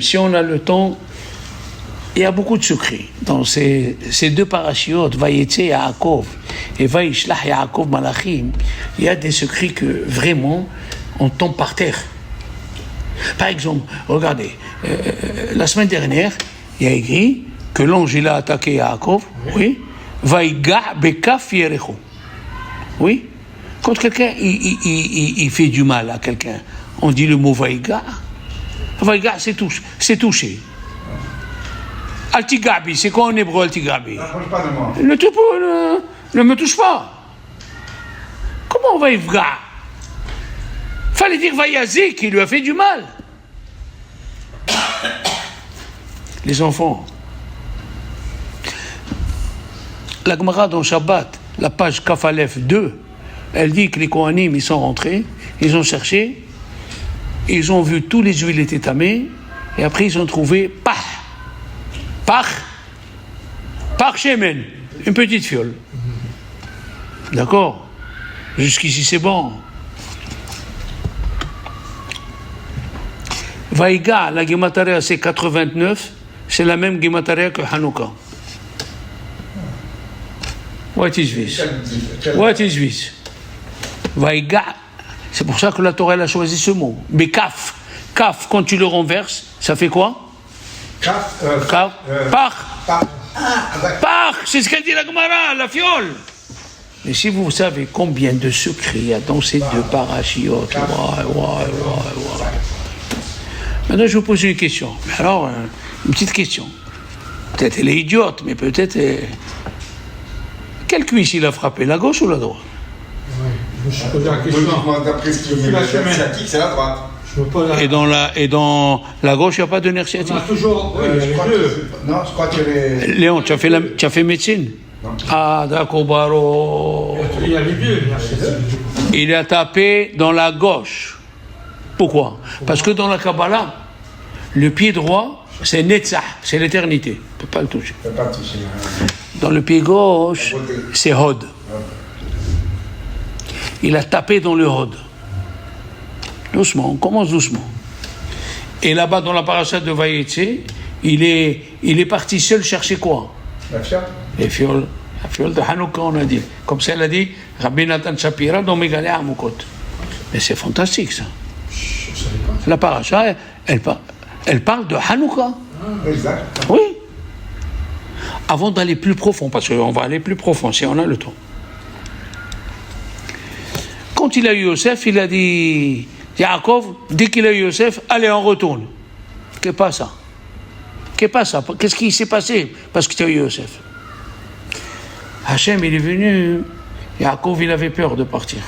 Si on a le temps, il y a beaucoup de secrets dans ces deux parachiotes, Vayetze Yaakov et Vayishlach Yaakov Malachim. Il y a des secrets que vraiment on tombe par terre. Par exemple, regardez, la semaine dernière, il y a écrit que l'ange il a attaqué Yaakov, oui, Vaïga Bekaf Yerecho. Oui, quand quelqu'un il fait du mal à quelqu'un, on dit le mot Vaïga. Vaïga, c'est touché. Altigabi, c'est quoi en hébreu Altigabi? Ne me touche pas. Comment Vaïga? Fallait dire Vaïazik, qui lui a fait du mal. Les enfants. La Gemara dans Shabbat, la page Kafalef 2, elle dit que les Kohanim, ils sont rentrés, ils ont cherché, ils ont vu tous les huiles étaient tamées, et après ils ont trouvé Pach Shemen, une petite fiole. D'accord? Jusqu'ici c'est bon. Vaïga, la Gematria c'est 89, c'est la même Gematria que Hanouka. What is this? Vaïga, c'est pour ça que la Torah elle a choisi ce mot. Mais kaf, quand tu le renverses, ça fait quoi? Pach, c'est ce qu'elle dit la Gemara, la fiole. Mais si vous savez combien de secrets il y a dans ces deux parachiotes, Maintenant, je vous pose une question. Mais alors, une petite question. Peut-être elle est idiote, mais peut-être... Quelle cuisse il a frappé, la gauche ou la droite? Je me pose la question. D'après ce qui est la sciatique, c'est la droite. Et dans la gauche, il n'y a pas de nerf sciatique? On a toujours... Non, je crois que les... Léon, tu as fait médecine? Non. Ah, d'accord, Baro. Il y a les deux. Il a tapé dans la gauche. Pourquoi? Parce que dans la Kabbalah, le pied droit, c'est Netzach, c'est l'éternité. On ne peut pas le toucher. Dans le pied gauche, c'est Hod. Il a tapé dans le Hod. Doucement, on commence doucement. Et là-bas, dans la paracha de Vayetze, il est parti seul chercher quoi? La fiole. La fiole de Hanouka, on a dit. Comme ça, elle a dit, Rabbi Nathan Shapira, dans Megalé Amukot. Mais c'est fantastique, ça. La paracha, elle parle de Hanouka. Exact. Oui. Avant d'aller plus profond, parce qu'on va aller plus profond si on a le temps. Quand il a eu Yosef, il a dit, Yaakov, dès qu'il a eu Yosef, allez, on retourne. Qu'est-ce ça? Qu'est-ce qui s'est passé parce que tu as eu Yosef? Hachem, il est venu, Yaakov, il avait peur de partir,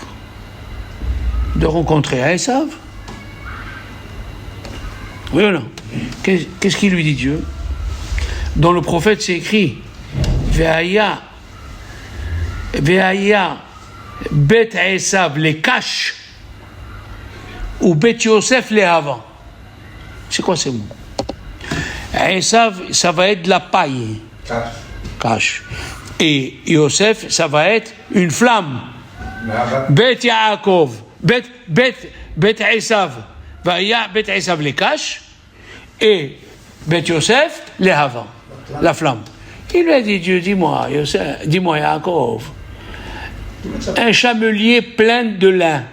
de rencontrer Esav. Oui ou non? Qu'est-ce qu'il lui dit Dieu? Dans le prophète, c'est écrit Ve'aya Bet Esav les cache ou Bet Yosef les avant. C'est quoi ces mots? Esav, ça va être de la paille. Cache. Et Yosef, ça va être une flamme. Bet Yaakov, Bet Esav. Ve'aya Bet Esav les cache et Bet Yosef les avant. La flamme. Il lui a dit, Dieu, dis-moi, Yaakov, un chamelier plein de lin,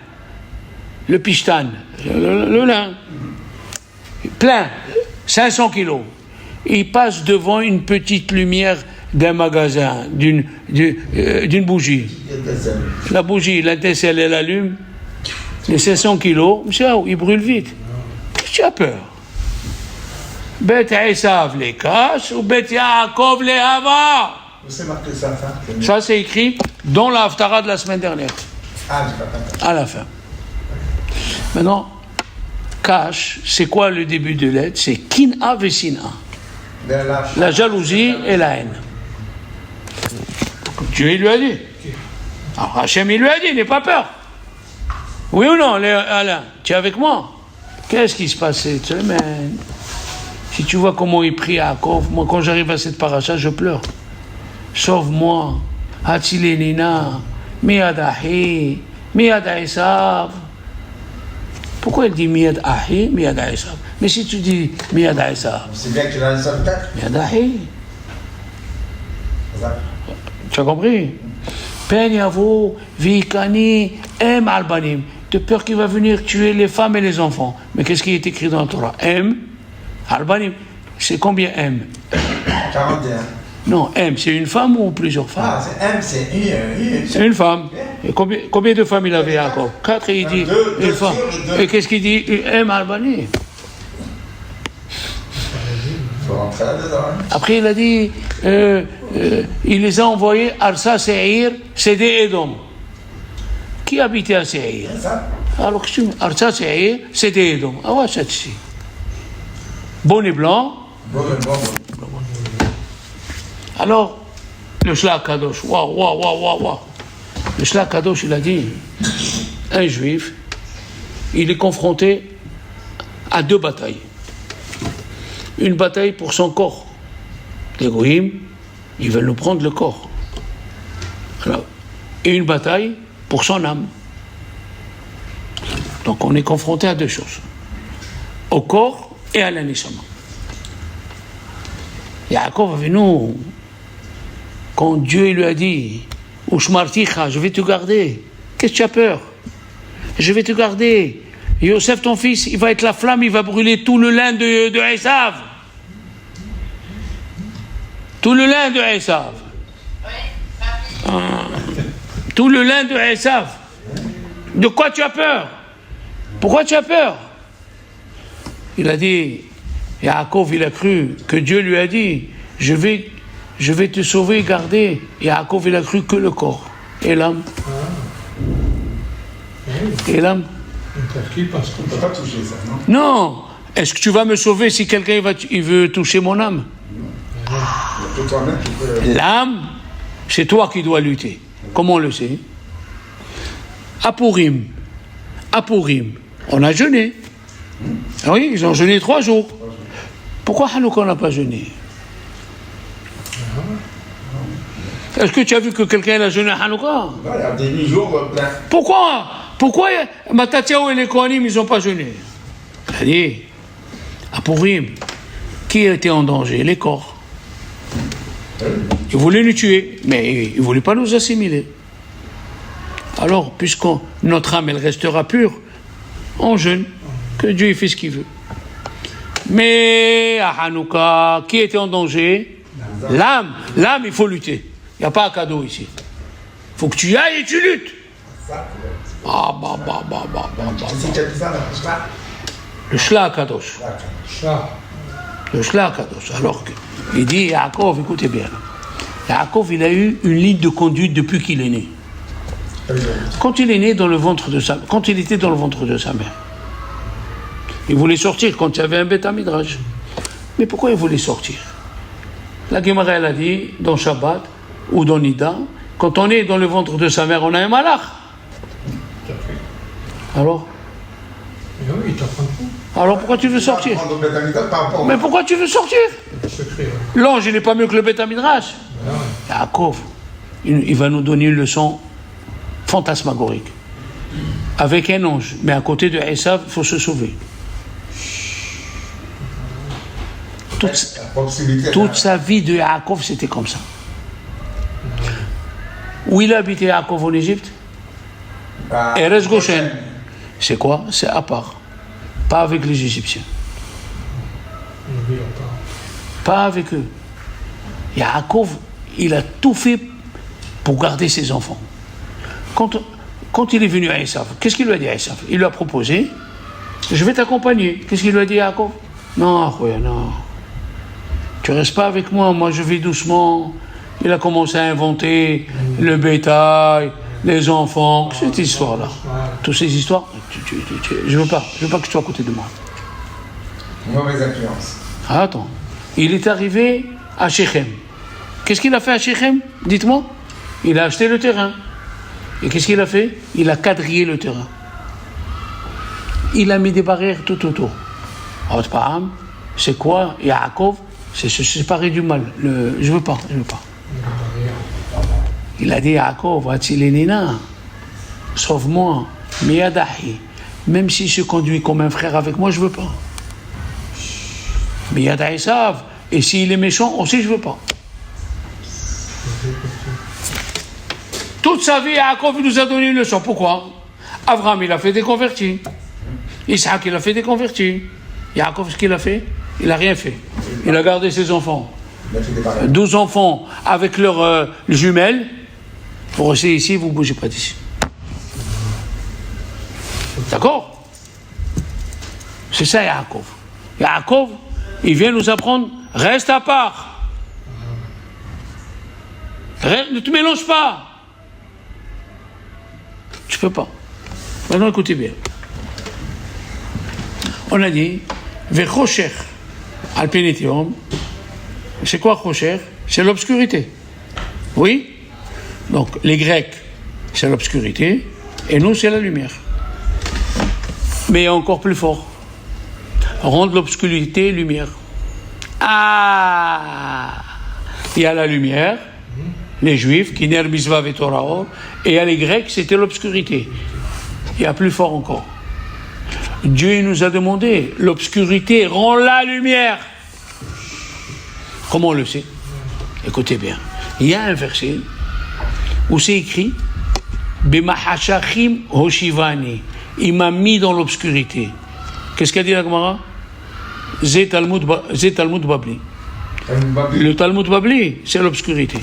le pishtan, le lin, plein, 500 kilos. Il passe devant une petite lumière d'un magasin, d'une bougie. La bougie, l'étincelle, elle allume, les 500 kilos, il brûle vite. Tu as peur? Bet Esav les cache ou Bet Yaakov les hava. C'est marqué ça, Ça, c'est écrit dans la Haftara de la semaine dernière. À la fin. Maintenant, cache, c'est quoi le début de lettre? C'est Kin'a Vesina. La jalousie et la haine. Dieu, il lui a dit. Alors, Hachem, il lui a dit, n'aie pas peur. Oui ou non, Alain? Tu es avec moi? Qu'est-ce qui se passe cette semaine? Si tu vois comment il prie à Yaakov, moi quand j'arrive à cette paracha, je pleure. Sauve-moi, Hatzilenina, Miadahi, Miada Esav. Pourquoi il dit Miyad Ahi, Miyad Esav? Mais si tu dis Miyad Esav, C'est bien qu'il a un seul cas. Miyad Ahi. Tu as compris? Pen Yavo, Vikani, M Albanim. De peur qu'il va venir tuer les femmes et les enfants. Mais qu'est-ce qui est écrit dans la Torah? M Albanim. C'est combien M? 41. Non, M, c'est une femme ou plusieurs femmes? Ah, c'est M, c'est une. C'est une femme. Et combien de femmes il avait encore? 4 et il dit Deux une femme. Et qu'est-ce qu'il dit? M Albani. Il faut rentrer là-dedans. Hein. Après il a dit, il les a envoyés Arsa Seir, c'est des Edom. Qui habitait à Seir? C'est ça. Alors que tu Arsa Seir, c'est des Edom. Ah ouais, c'est ici. Bon et blanc. Bon. Alors, le Shlach Kadosh, waouh. Le Shlach Kadosh, il a dit, un juif, il est confronté à 2 batailles. Une bataille pour son corps. Les goïms, ils veulent nous prendre le corps. Alors, et une bataille pour son âme. Donc on est confronté à 2 choses. Au corps et à l'anishama. Yaakov Avinu, quand Dieu lui a dit Ushmarticha, je vais te garder. Qu'est-ce que tu as peur? Je vais te garder. Yosef, ton fils, il va être la flamme, il va brûler tout le lin de Esav. Tout le lin de Esav. Tout le lin de Esav. De quoi tu as peur? Pourquoi tu as peur? Il a dit, Yaakov, il a cru que Dieu lui a dit, je vais te sauver et garder. Yaakov, il a cru que le corps. Et l'âme? Et l'âme? Parce qu'on ne peut pas toucher ça, non? Non. Est-ce que tu vas me sauver si quelqu'un il veut toucher mon âme? Toi-même, tu peux... L'âme, c'est toi qui dois lutter. Comment on le sait? À Purim, on a jeûné. Ah oui, ils ont jeûné 3 jours. Pourquoi Hanouka n'a pas jeûné? Est-ce que tu as vu que quelqu'un a jeûné à Hanouka? Il y a des jours pleins. Pourquoi Matatiaou et les Kohanim, ils n'ont pas jeûné? C'est-à-dire, à Purim, qui était en danger? Les corps. Ils voulaient nous tuer, mais ils ne voulaient pas nous assimiler. Alors, puisque notre âme, elle restera pure, on jeûne, que Dieu fait ce qu'il veut. Mais à Hanouka, qui était en danger? L'âme, il faut lutter. Il n'y a pas un cadeau ici. Il faut que tu y ailles et tu luttes. C'est qui a dit ça, là? Le Shlach Kadosh. Le Shlach Kadosh. Alors, il dit, Yaakov, écoutez bien. Yaakov, il a eu une ligne de conduite depuis qu'il est né. Quand il est né dans le ventre de quand il était dans le ventre de sa mère, il voulait sortir quand il y avait un Beth Midrash. Mais pourquoi il voulait sortir? La Gemara, elle a dit, dans Shabbat ou dans Nida, quand on est dans le ventre de sa mère, on a un malach. Alors? Alors pourquoi tu veux sortir? Mais pourquoi tu veux sortir? L'ange, il n'est pas mieux que le Beth Midrash. Yaakov, il va nous donner une leçon fantasmagorique. Avec un ange, mais à côté de Esav, il faut se sauver. Toute sa vie de Yaakov, c'était comme ça. Où il habitait Yaakov en Égypte? Erez Goshen. C'est quoi? C'est à part. Pas avec les Égyptiens. Pas avec eux. Yaakov, il a tout fait pour garder ses enfants. Quand il est venu à Esav, qu'est-ce qu'il lui a dit à Esav? Il lui a proposé, je vais t'accompagner. Qu'est-ce qu'il lui a dit à Yaakov? Non, tu restes pas avec moi, moi je vais doucement. Il a commencé à inventer le bétail, les enfants, cette histoire-là. Toutes ces histoires, je veux pas que tu sois à côté de moi. Mauvaise influence. Attends, il est arrivé à Shechem. Qu'est-ce qu'il a fait à Shechem? Dites-moi. Il a acheté le terrain. Et qu'est-ce qu'il a fait? Il a quadrillé le terrain. Il a mis des barrières tout autour. C'est quoi? Yaakov, c'est se séparer du mal. Je veux pas. Il a dit Yaakov, Atzilenina, sauve-moi, Miyadahi, même s'il se conduit comme un frère avec moi, je ne veux pas. Mais il y a Esav, et s'il est méchant, aussi je ne veux pas. Toute sa vie, Yaakov nous a donné une leçon. Pourquoi? Abraham, il a fait des convertis. Isaac, il a fait des convertis. Yaakov, ce qu'il a fait? Il n'a rien fait. Il a gardé ses enfants. 12 enfants avec leurs jumelles. Pour rester ici, vous ne bougez pas d'ici. D'accord? C'est ça, Yaakov. Yaakov, il vient nous apprendre, reste à part. Ne te mélange pas. Tu peux pas. Maintenant, écoutez bien. On a dit, Vechocher al penetium. C'est quoi Chocher? C'est l'obscurité. Oui? Donc, les Grecs, c'est l'obscurité, et nous, c'est la lumière. Mais encore plus fort. Rendre l'obscurité lumière. Ah! Il y a la lumière, les Juifs, qui ner misvav et Torah, et il y a les Grecs, c'était l'obscurité. Il y a plus fort encore. Dieu il nous a demandé, l'obscurité rend la lumière. Comment on le sait? Écoutez bien. Il y a un verset où c'est écrit B'mahashachim hoshivani. Il m'a mis dans l'obscurité. Qu'est-ce qu'a dit la Gemara? Zé Talmud Babli. Le Talmud Babli, c'est l'obscurité.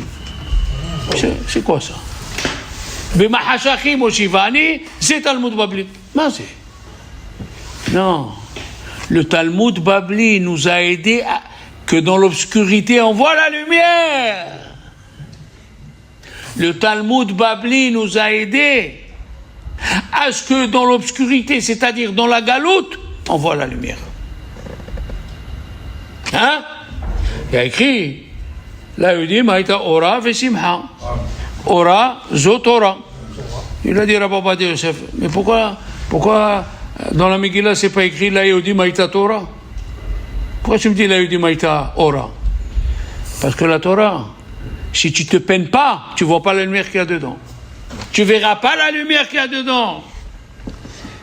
C'est quoi ça? B'mahashachim hoshivani, Zé Talmud Babli. Non, c'est. Non. Le Talmud Babli nous a aidé à que dans l'obscurité, on voit la lumière. Le Talmud Babli nous a aidés à ce que dans l'obscurité, c'est-à-dire dans la galoute, on voit la lumière. Hein? Il y a écrit, là il dit, Maïta Ora Vesimha. Ora, Zotora. Il a dit Rabbi Badi Yosef. Mais pourquoi dans la Megillah, c'est pas écrit, là il dit Maïta Torah? Pourquoi tu me dis la Yudi Maïta Ora? Parce que la Torah, si tu ne te peines pas, tu ne vois pas la lumière qu'il y a dedans. Tu ne verras pas la lumière qu'il y a dedans.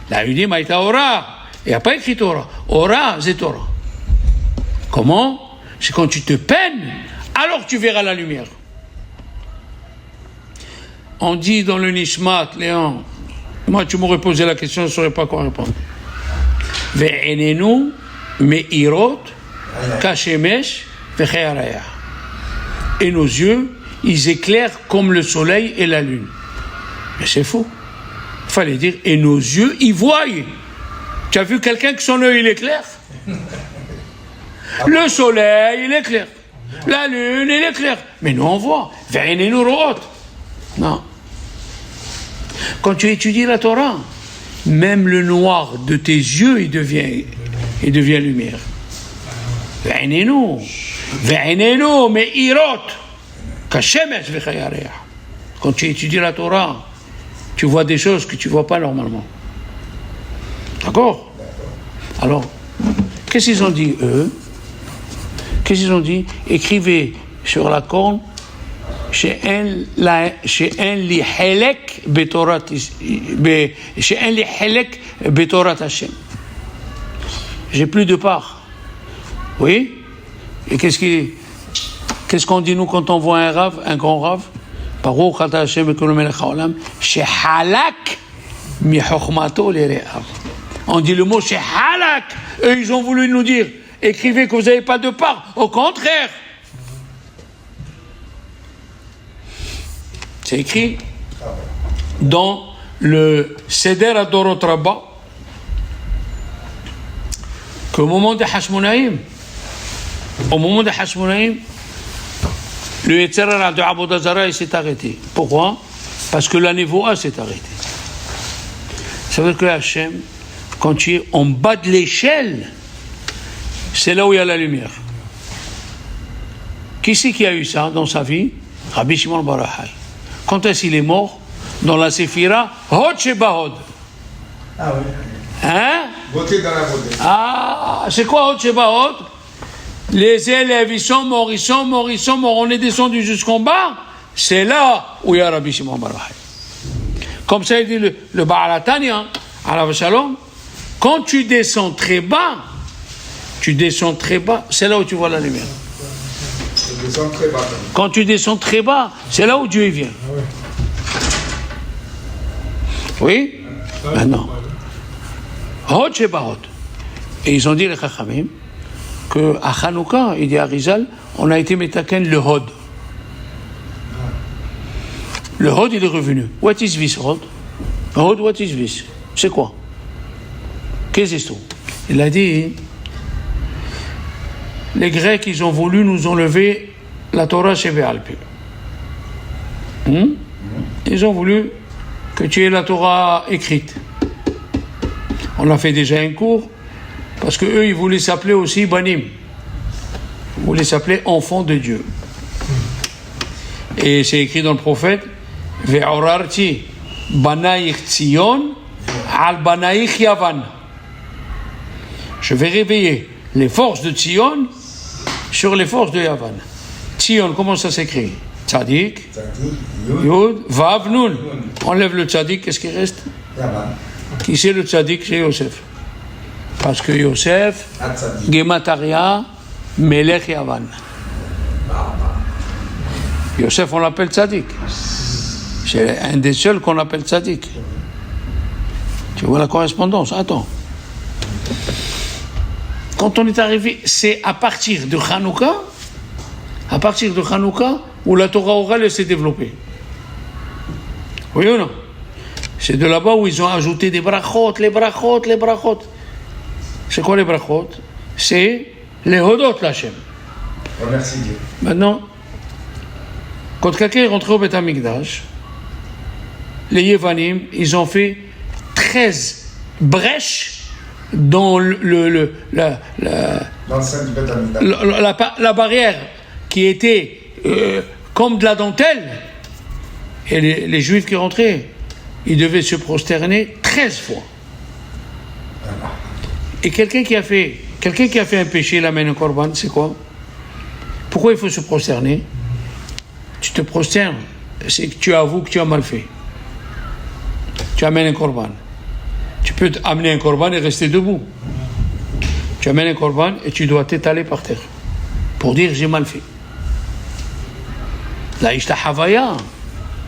La Yudi Maïta Ora, il n'y a pas écrit Torah. Ora, c'est Torah. Comment? C'est quand tu te peines, alors tu verras la lumière. On dit dans le Nishmat, Léon, moi tu m'aurais posé la question, je ne saurais pas quoi répondre. Ve'enenu me'irot kashemesh ve'chayaraya. Et nos yeux, ils éclairent comme le soleil et la lune. Mais c'est faux. Il fallait dire, et nos yeux, ils voient. Tu as vu quelqu'un que son œil, il éclaire? Le soleil, il éclaire. La lune, il éclaire. Mais nous, on voit. Ve'enenu ro'ot. Non. Quand tu étudies la Torah, même le noir de tes yeux, il devient lumière. Ve'enenu me'irot kashemesh ve'chayareh. Quand tu étudies la Torah, tu vois des choses que tu ne vois pas normalement. D'accord? Alors, qu'est-ce qu'ils ont dit, eux? Qu'est-ce qu'ils ont dit? Écrivez sur la corne שאין לי חלק בתורת השם. J'ai plus de part. Oui? Et qu'est-ce qu'on dit nous quand on voit un rave, un grand rave? Baruch ata Hashem ekol melech haolam, shehalak mi chokhmato lire'av. On dit le mot shehalak. Eux, ils ont voulu nous dire, écrivez que vous n'avez pas de part. Au contraire. C'est écrit dans le Seder Adorot Rabba qu'au moment de Hashmonaïm, le Yetzer Hara de Avodah Zara s'est arrêté. Pourquoi? Parce que la Névoa s'est arrêtée. Ça veut dire que Hachem, quand tu es en bas de l'échelle, c'est là où il y a la lumière. Qui c'est qui a eu ça dans sa vie? Rabbi Shimon bar Yochai. Quand est-ce qu'il est mort? Dans la Séphira, Hod Shebahod. Ah oui. Hein? Voter dans la beauté. Ah, c'est quoi Hod Shebahod? Les élèves, ils sont morts. On est descendu jusqu'en bas. C'est là où il y a Rabbi Shimon bar Yochai. Comme ça, il dit le Baal HaTanya, Alav Shalom, Quand tu descends très bas, c'est là où tu vois la lumière. Je descends très bas. Quand tu descends très bas, c'est là où Dieu vient. Oui? Maintenant. Hod Shebahod. Et ils ont dit, les Chachamim, qu'à Hanouka, il dit à Rizal, on a été métaken le Hod. Le Hod, il est revenu. What is this, Hod? Hod, what is this? C'est quoi? Qu'est-ce que c'est? Il a dit, les Grecs, ils ont voulu nous enlever la Torah chez Béalpé. Ils ont voulu que tu aies la Torah écrite. On a fait déjà un cours, parce qu'eux, ils voulaient s'appeler aussi Banim. Ils voulaient s'appeler enfants de Dieu. Et c'est écrit dans le prophète, Ve'orarti banaich Tzion al banaich Yavan. Je vais réveiller les forces de Tzion sur les forces de Yavan. Tzion, comment ça s'écrit? Tzadik, Yud, Vav, Nun. Enlève le Tzadik, qu'est-ce qui reste? Yavan. Qui c'est le Tzadik? C'est Yosef. Parce que Yosef, Gemataria, Melech Yavan. Yosef, on l'appelle Tzadik. C'est un des seuls qu'on appelle Tzadik. Tu vois la correspondance? Attends. Quand on est arrivé, c'est à partir de Hanouka, où la Torah orale s'est développée. Oui ou non? C'est de là-bas où ils ont ajouté des brachot, les brachot. C'est quoi les brachot? C'est les hodot l'Hachem. Remercie Dieu. Maintenant, quand quelqu'un est rentré au Beth Amikdash, les Yevanim, ils ont fait 13 brèches dans L'enceinte du Beth Amikdash. la barrière qui était comme de la dentelle. Et les Juifs qui rentraient, ils devaient se prosterner 13 fois. Et quelqu'un qui a fait un péché, il amène un korban, c'est quoi? Pourquoi il faut se prosterner? Tu te prosternes, c'est que tu avoues que tu as mal fait. Tu amènes un korban. Tu peux amener un korban et rester debout. Tu amènes un korban et tu dois t'étaler par terre pour dire j'ai mal fait. La Ishta Havaya,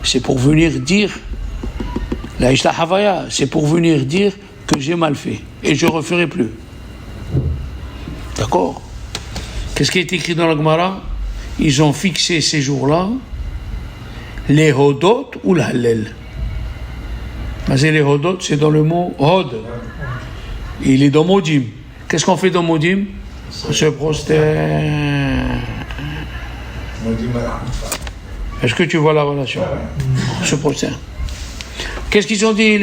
c'est pour venir dire la Ishta Havaya, c'est pour venir dire que j'ai mal fait et je ne referai plus. D'accord? Qu'est-ce qui est écrit dans la Gemara? Ils ont fixé ces jours-là les hodot ou la hallel. Mais les hodot, c'est dans le mot hod. Il est dans modim. Qu'est-ce qu'on fait dans modim? On se prosterne. Est-ce que tu vois la relation? On se prosterne. Qu'est-ce qu'ils ont dit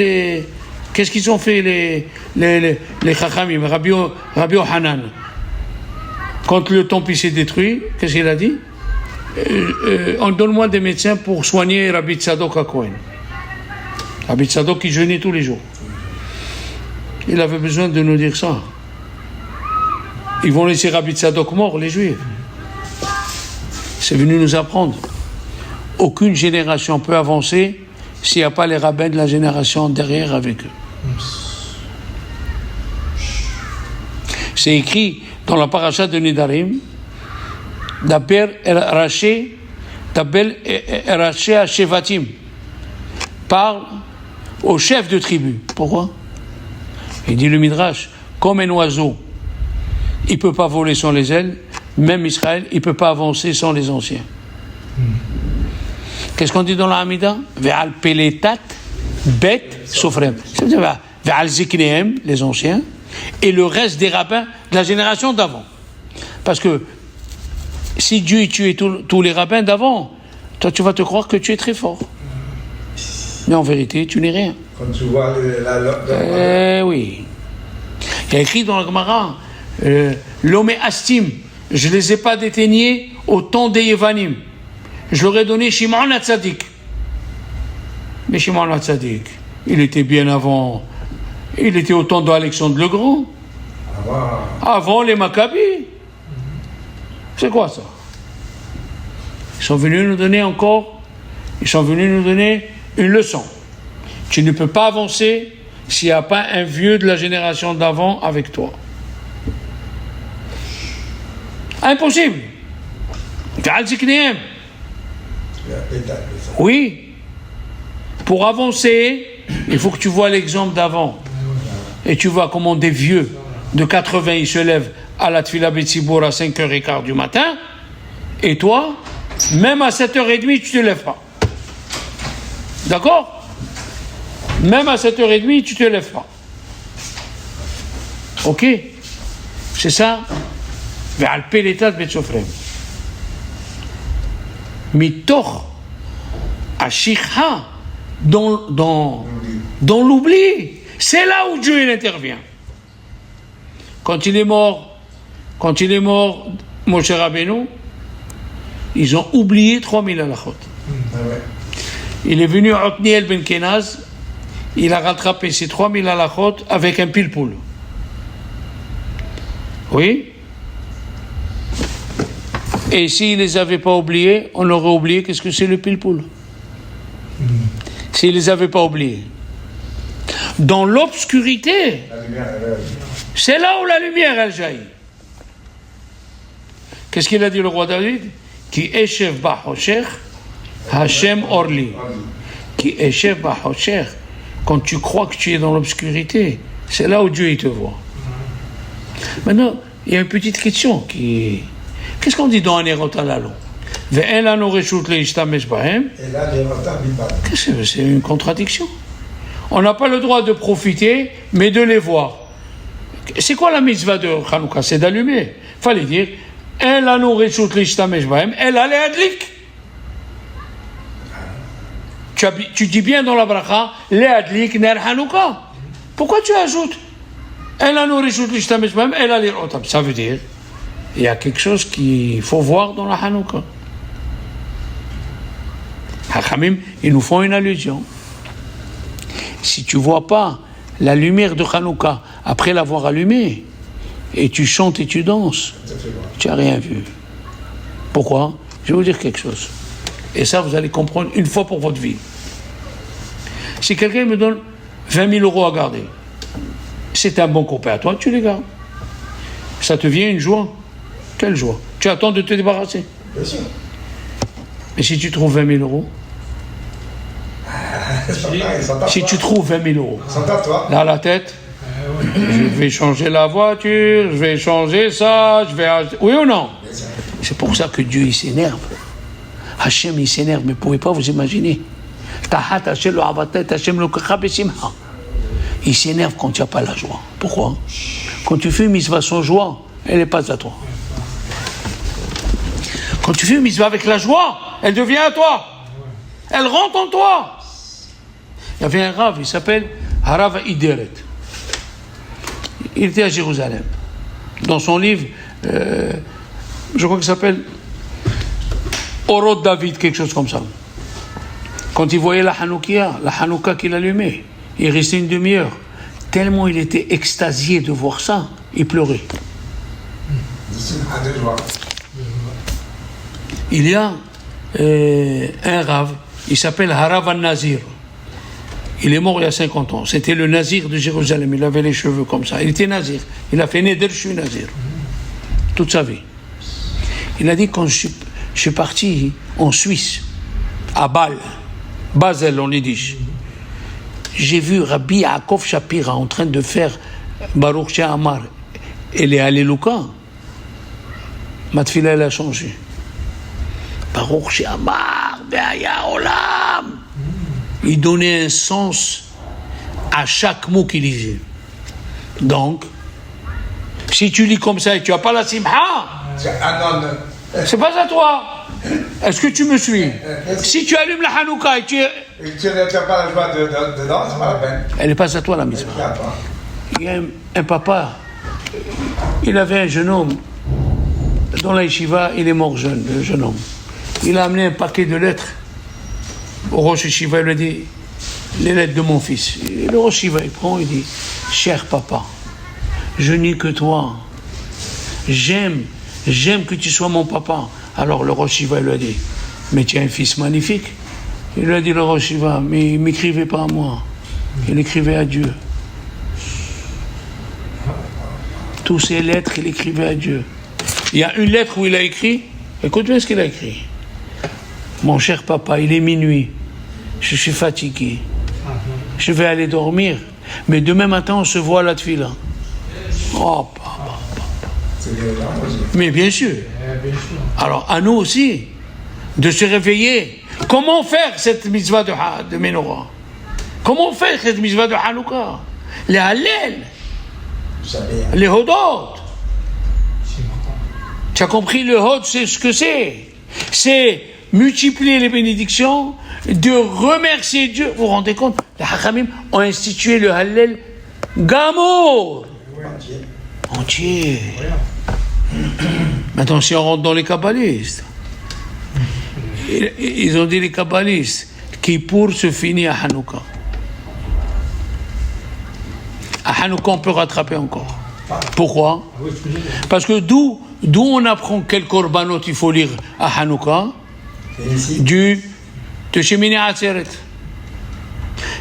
qu'est-ce qu'ils ont fait les Chachamim, Rabbi Yohanan? Quand le temple s'est détruit, qu'est-ce qu'il a dit? Donne-moi des médecins pour soigner Rabbi Tzadok à Cohen. Rabbi Tzadok qui jeûnait tous les jours. Il avait besoin de nous dire ça. Ils vont laisser Rabbi Tzadok mort, les Juifs. C'est venu nous apprendre. Aucune génération peut avancer s'il n'y a pas les rabbins de la génération derrière avec eux. C'est écrit dans la paracha de Nedarim, Daber Raché Shevatim, parle au chef de tribu. Pourquoi? Il dit le Midrash, comme un oiseau, il ne peut pas voler sans les ailes, même Israël, il ne peut pas avancer sans les anciens. Qu'est-ce qu'on dit dans la Hamida? Ve'al peletat bet sofrem. C'est-à-dire ve'al ziknehem, les anciens, et le reste des rabbins de la génération d'avant. Parce que si Dieu tuait tous les rabbins d'avant, toi tu vas te croire que tu es très fort. Mais en vérité, tu n'es rien. Quand tu vois oui. Il y a écrit dans la Gemara, l'homme astim, je ne les ai pas déteignés au temps des Yevanim. Je leur ai donné Shimon HaTzadik. Mais Shimon HaTzadik, il était bien avant. Il était au temps d'Alexandre le Grand. Avant les Maccabées. C'est quoi ça? Ils sont venus nous donner une leçon. Tu ne peux pas avancer s'il n'y a pas un vieux de la génération d'avant avec toi. Impossible. Oui. Pour avancer, il faut que tu vois l'exemple d'avant. Et tu vois comment des vieux de 80, ils se lèvent à la Tfila Betsibour à 5h15 du matin. Et toi, même à 7h30, tu ne te lèves pas. D'accord? Même à 7h30, tu ne te lèves pas. Ok? C'est ça? Ve'alpe l'état de Betsofrem. Mitoch Ashikha, dans l'oubli. C'est là où Dieu il intervient. Quand il est mort, Moshe Rabbeinu, ils ont oublié 3000 halachot. Il est venu à Otniel ben Kenaz, il a rattrapé ces 3000 halachot avec un pilpoul. Oui? Et s'il ne les avait pas oubliés, on aurait oublié qu'est-ce que c'est le pilpoul. S'il ne les avait pas oubliés. Dans l'obscurité, c'est là où la lumière elle jaillit. Qu'est-ce qu'il a dit le roi David? Ki eshev ba'hosher, Hashem orli. Ki eshev ba'hosher. Quand tu crois que tu es dans l'obscurité, c'est là où Dieu il te voit. Maintenant, il y a une petite question qui... Qu'est-ce qu'on dit dans Anerot Alalo? Ve'en lanu reshut leishtamesh bahem. C'est une contradiction. On n'a pas le droit de profiter, mais de les voir. C'est quoi la mitzvah de Hanouka? C'est d'allumer. Il fallait dire, en lanu reshut leishtamesh bahem, el ale adlik. Tu dis bien dans la bracha, le adlik ner Hanouka. Pourquoi tu ajoutes, en lanu reshut leishtamesh bahem, el ale rotam? Ça veut dire, il y a quelque chose qu'il faut voir dans la Hanouka. Hachamim, ils nous font une allusion. Si tu ne vois pas la lumière de Hanouka après l'avoir allumée, et tu chantes et tu danses, tu n'as rien vu. Pourquoi? Je vais vous dire quelque chose. Et ça, vous allez comprendre une fois pour votre vie. Si quelqu'un me donne 20 000 euros à garder, c'est un bon copain à toi, tu les gardes. Ça te vient une joie. Quelle joie? Tu attends de te débarrasser. Bien sûr. Mais si tu trouves 20 000 euros, si tu trouves 20 000 euros, là la tête, je vais changer la voiture, je vais changer ça, je vais... Oui ou non? C'est pour ça que Dieu il s'énerve. Hachem il s'énerve, mais vous ne pouvez pas vous imaginer. Il s'énerve quand tu n'as pas la joie. Pourquoi? Quand tu fais une mitzvah sans joie, elle n'est pas à toi. Quand tu fais une mitzvah avec la joie, elle devient à toi. Elle rentre en toi. Il y avait un Rav, il s'appelle Harav Ideret. Il était à Jérusalem. Dans son livre, je crois qu'il s'appelle Orot David, quelque chose comme ça. Quand il voyait la Hanouka qu'il allumait, il restait une demi-heure. Tellement il était extasié de voir ça, il pleurait. Il y a un Rav, il s'appelle Harav al-Nazir. Il est mort il y a 50 ans. C'était le Nazir de Jérusalem. Il avait les cheveux comme ça. Il était Nazir. Il a fait Neder, je suis Nazir. Toute sa vie. Il a dit, quand je suis parti en Suisse, à Bâle, Basel en yiddish, j'ai vu Rabbi Yaakov Shapira en train de faire Baruch She'amar et les Alléluia. Ma tefila, elle a changé. Baruch She'amar ve'haya olam. Il donnait un sens à chaque mot qu'il disait. Donc, si tu lis comme ça et tu n'as pas la simha, c'est pas à toi. Est-ce que tu me suis? Si tu allumes la Hanouka et tu n'as pas la joie dedans, c'est pas la peine. Elle n'est pas à toi la mise. Il y a un papa, il avait un jeune homme, dans la yeshiva, il est mort jeune, le jeune homme. Il a amené un paquet de lettres. Au Rosh Yeshiva, il lui dit, les lettres de mon fils. Et le Rosh Yeshiva, il prend, il dit, cher papa, je n'ai que toi. J'aime que tu sois mon papa. Alors le Rosh Yeshiva, il lui a dit, mais tu as un fils magnifique. Il lui a dit, le Rosh Yeshiva, mais il ne m'écrivait pas à moi. Il écrivait à Dieu. Tous ces lettres, il écrivait à Dieu. Il y a une lettre où il a écrit, écoute bien ce qu'il a écrit. Mon cher papa, il est minuit, je suis fatigué, je vais aller dormir, mais demain matin on se voit à la tefila. Oh, papa. Mais bien sûr. Alors à nous aussi, de se réveiller. Comment faire cette mitzvah de Menorah? Comment faire cette mitzvah de Hanouka? Les Hallel, les Hodot. Tu as compris, le Hod, c'est ce que c'est. C'est multiplier les bénédictions, de remercier Dieu. Vous vous rendez compte? Les Hachamim ont institué le Hallel Gamour. Entier. Maintenant, si on rentre dans les kabbalistes, ils ont dit les kabbalistes, Kippour se finit à Hanouka. À Hanouka, on peut rattraper encore. Pourquoi? Parce que d'où on apprend quel korbanot il faut lire à Hanouka? De Shemini Atzeret.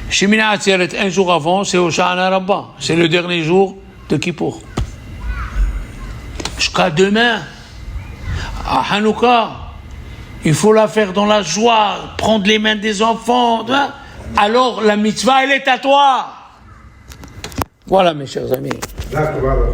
Shemini Atzeret, un jour avant, c'est au Sha'ana Rabbah. C'est le dernier jour de Kippour. Jusqu'à demain, à Hanouka, il faut la faire dans la joie, prendre les mains des enfants. Alors la mitzvah, elle est à toi. Voilà, mes chers amis.